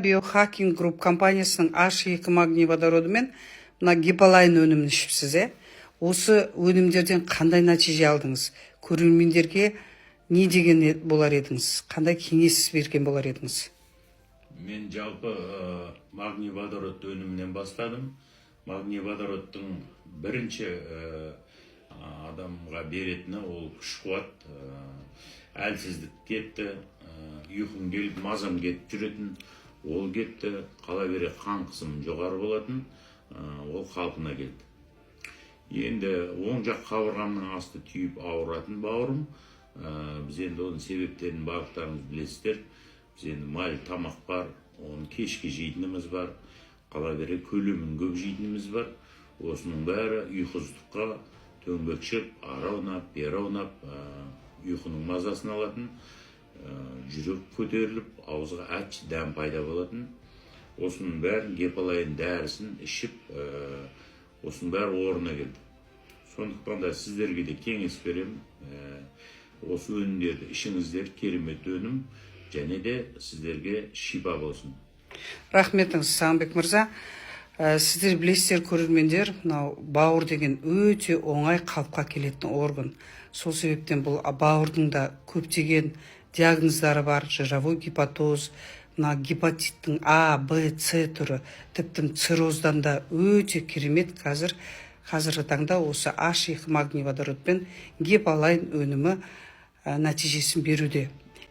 Биохакинг Групп компаниясының H2 магний водороды мен мына гипалайн өнімін ішіпсіз, Осы өнімдерден қандай нәтиже алдыңыз? Көрермендерге не деген болар едіңіз? Қандай кеңес берген болар едіңіз? Мен жалпы магний водород өнімінен бастадым. Магний водородтың бірінші адамға беретіні ол күш қуат, әлсіздік кетті, ұйқым келіп, мазам кетіп жүретін, ол кетті, қала бере қан қысымым жоғары болатын, ол қалпына келді. Енді оң жақ қабырғамның асты түйіп ауыратын бауырым. Біз енді оның себептерін барлықтарыңыз білесіздер. Біз енді майлы тамақ бар, оны кешке жейтініміз бар, қала бере көлемін көп жейтініміз бар. Осының бәрі ұйқысыздыққа төңбекшіп, ары аунап, бері аунап, ұйқының мазасын алатын, жүрек көтеріліп, ауызға әтші дәм пайда болатын. Осының бәрін гипалайн дәрісін ішіп, осының бәрі орнына келді. Сондықтан да сіздерге де кеңес беремін. Осы өнімдерді ішіңіздер, керемет өнім, және де сіздерге шипа болсын. Рахметіңіз, Сағынбек мырза. Сіздер білесіздер, көрермендер, бауыр деген өте оңай қалыпқа келетін орган. Сол себептен бұл бауырдың да көптеген диагноздары бар. Жировой гепатоз, гепатиттің А, Б, С түрі, тіптен цирроздан да өте керемет қазіргі таңда осы H2 магний водород пен гипалайн өнімі нәтижесін беруде.